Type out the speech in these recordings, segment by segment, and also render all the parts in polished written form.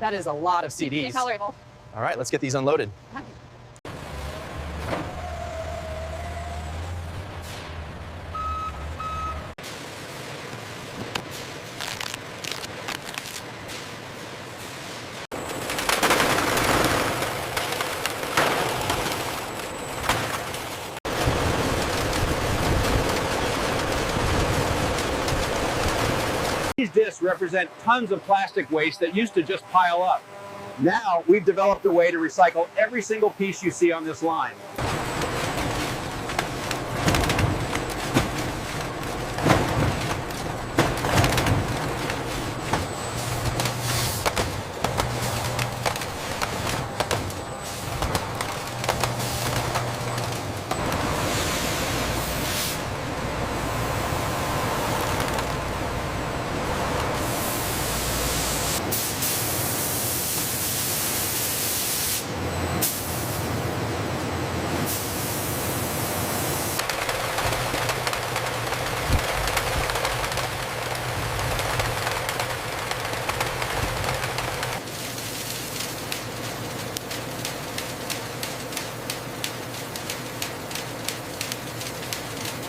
That is a lot of CDs. Intolerable. All right, let's get these unloaded. These discs represent tons of plastic waste that used to just pile up. Now, we've developed a way to recycle every single piece you see on this line.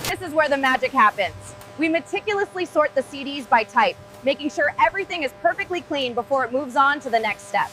This is where the magic happens. We meticulously sort the CDs by type, making sure everything is perfectly clean before it moves on to the next step.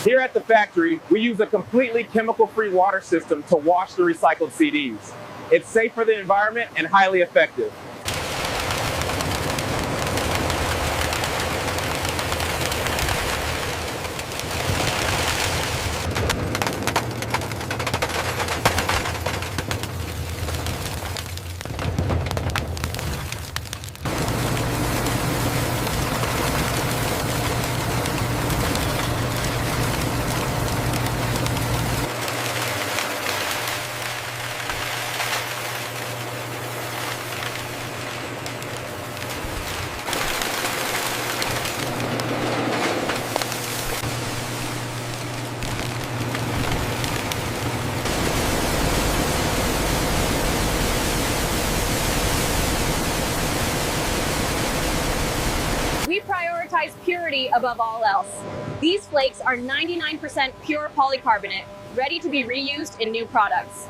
Here at the factory, we use a completely chemical-free water system to wash the recycled CDs. It's safe for the environment and highly effective. We prioritize purity above all else. These flakes are 99% pure polycarbonate, ready to be reused in new products.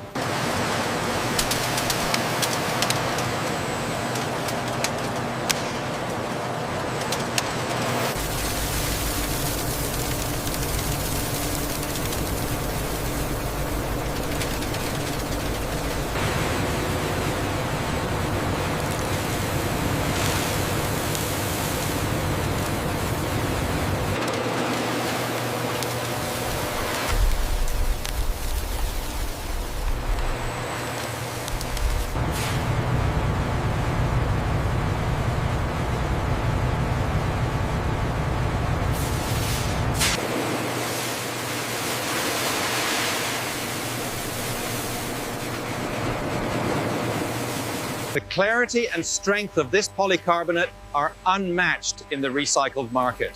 The clarity and strength of this polycarbonate are unmatched in the recycled market.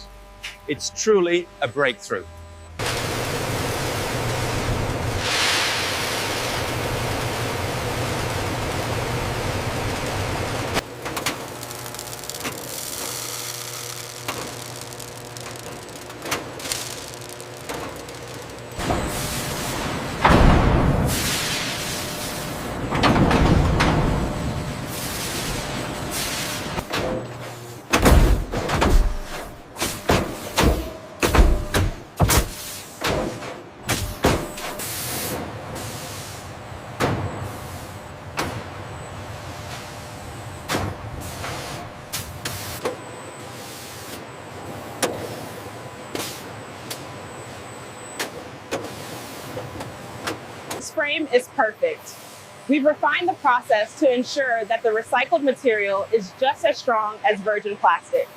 It's truly a breakthrough. This frame is perfect. We've refined the process to ensure that the recycled material is just as strong as virgin plastic.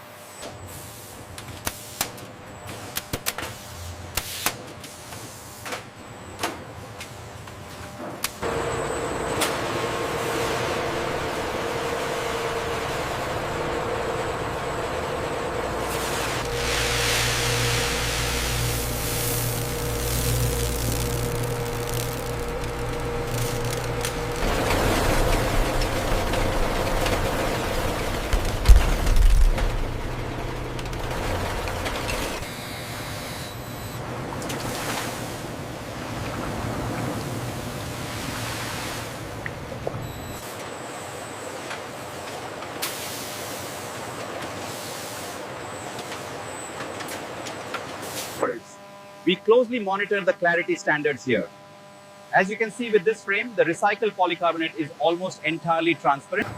We closely monitor the clarity standards here. As you can see with this frame, the recycled polycarbonate is almost entirely transparent.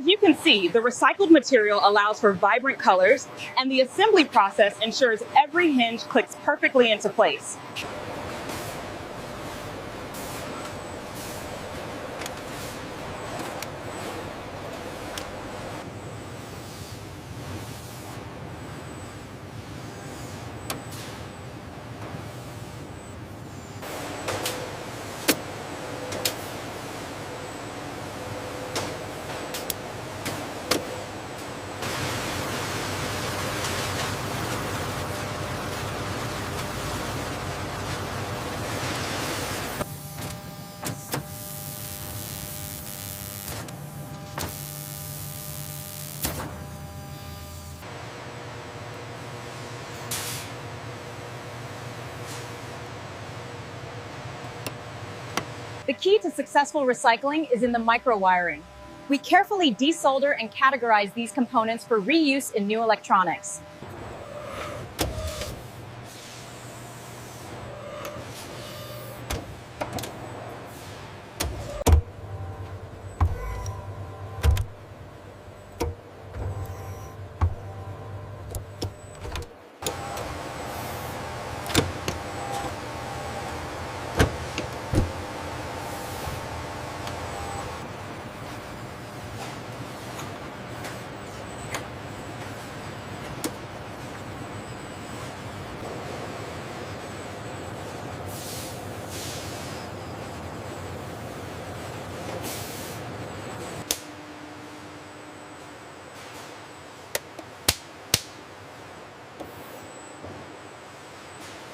As you can see, the recycled material allows for vibrant colors, and the assembly process ensures every hinge clicks perfectly into place. The key to successful recycling is in the microwiring. We carefully desolder and categorize these components for reuse in new electronics.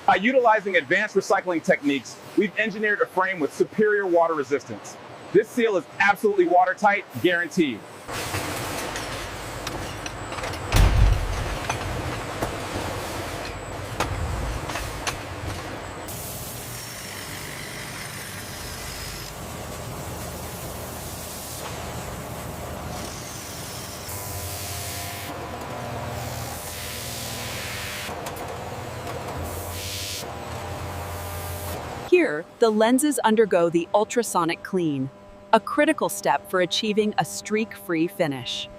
By utilizing advanced recycling techniques, we've engineered a frame with superior water resistance. This seal is absolutely watertight, guaranteed. Here, the lenses undergo the ultrasonic clean, a critical step for achieving a streak-free finish.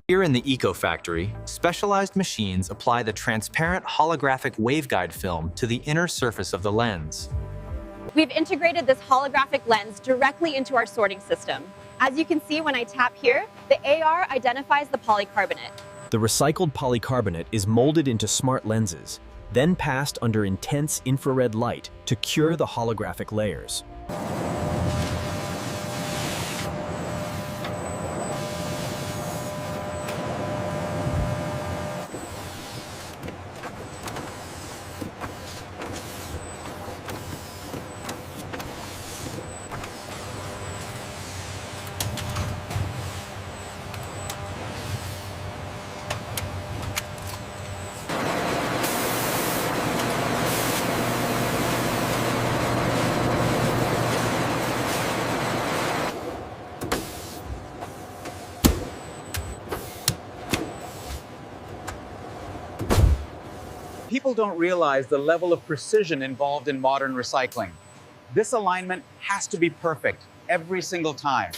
Here in the Eco Factory, specialized machines apply the transparent holographic waveguide film to the inner surface of the lens. We've integrated this holographic lens directly into our sorting system. As you can see when I tap here, the AR identifies the polycarbonate. The recycled polycarbonate is molded into smart lenses, then passed under intense infrared light to cure the holographic layers. People don't realize the level of precision involved in modern recycling. This alignment has to be perfect every single time.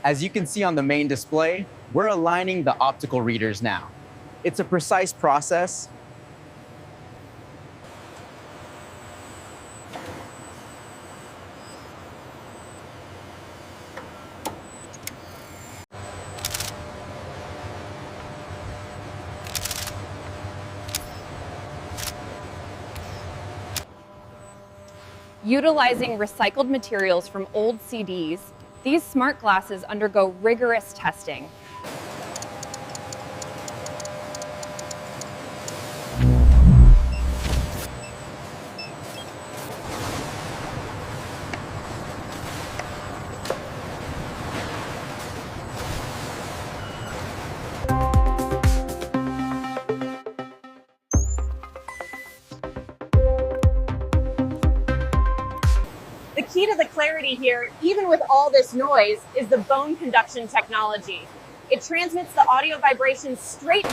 As you can see on the main display, we're aligning the optical readers now. It's a precise process. Utilizing recycled materials from old CDs, these smart glasses undergo rigorous testing. The key to the clarity here, even with all this noise, is the bone conduction technology. It transmits the audio vibrations straight.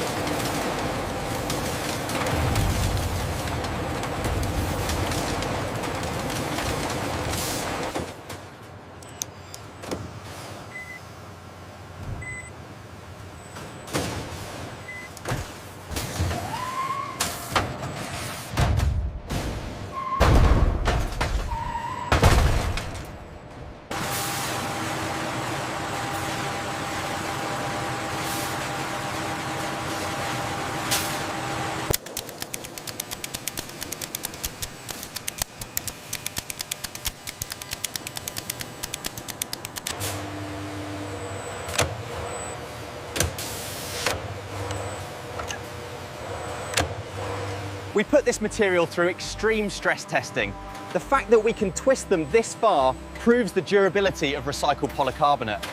We put this material through extreme stress testing. The fact that we can twist them this far proves the durability of recycled polycarbonate.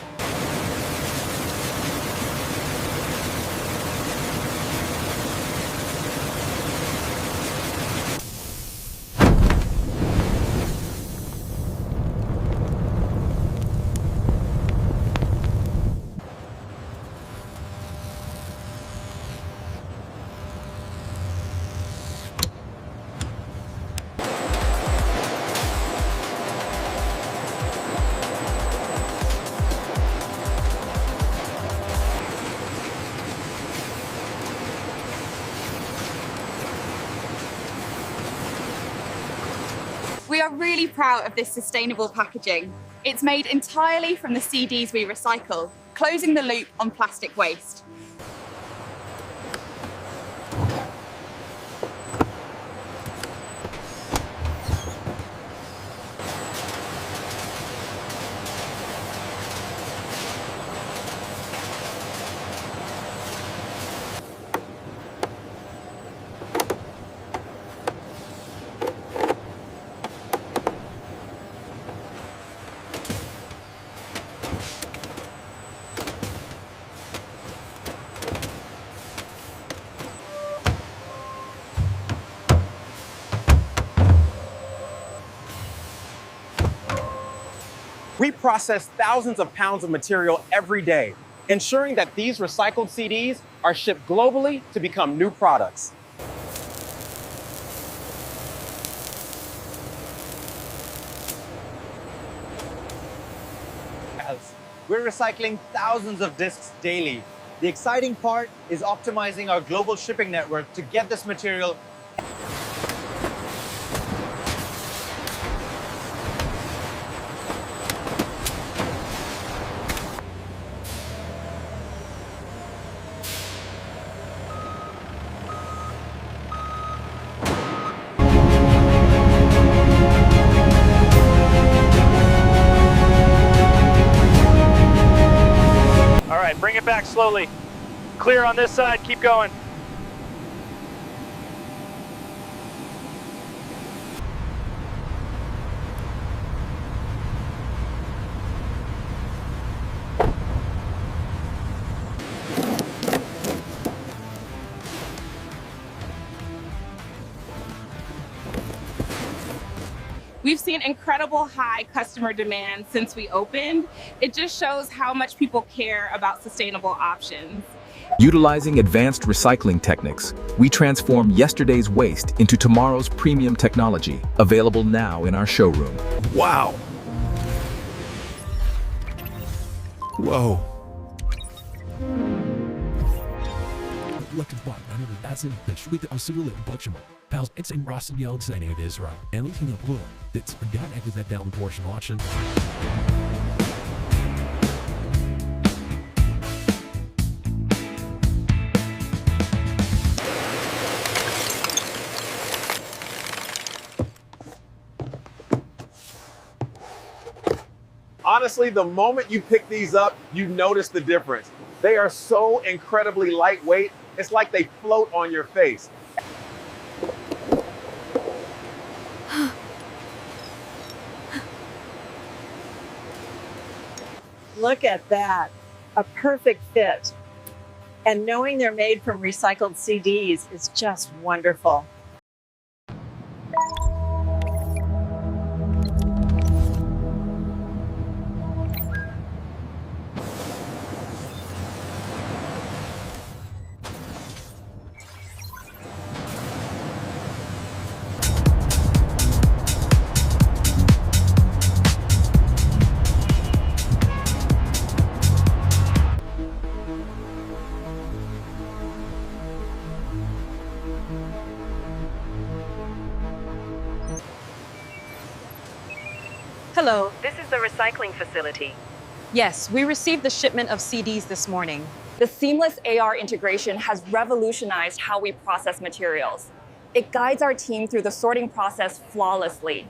We are really proud of this sustainable packaging. It's made entirely from the CDs we recycle, closing the loop on plastic waste. We process thousands of pounds of material every day, ensuring that these recycled CDs are shipped globally to become new products. We're recycling thousands of discs daily. The exciting part is optimizing our global shipping network to get this material. back slowly. Clear on this side, keep going. We've seen incredible high customer demand since we opened. It just shows how much people care about sustainable options. Utilizing advanced recycling techniques, we transform yesterday's waste into tomorrow's premium technology, available now in our showroom. Wow! Whoa! Electric bike under the acid that sweet the absolute butcher pals it's in Ross and Yell saying it is right and looking up blue that's forgotten with that down portion option. Honestly, the moment you pick these up, you notice the difference. They are so incredibly lightweight, it's like they float on your face. Look at that, a perfect fit. And knowing they're made from recycled CDs is just wonderful. Hello, this is the recycling facility. Yes, we received the shipment of CDs this morning. The seamless AR integration has revolutionized how we process materials. It guides our team through the sorting process flawlessly.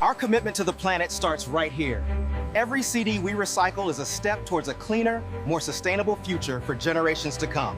Our commitment to the planet starts right here. Every CD we recycle is a step towards a cleaner, more sustainable future for generations to come.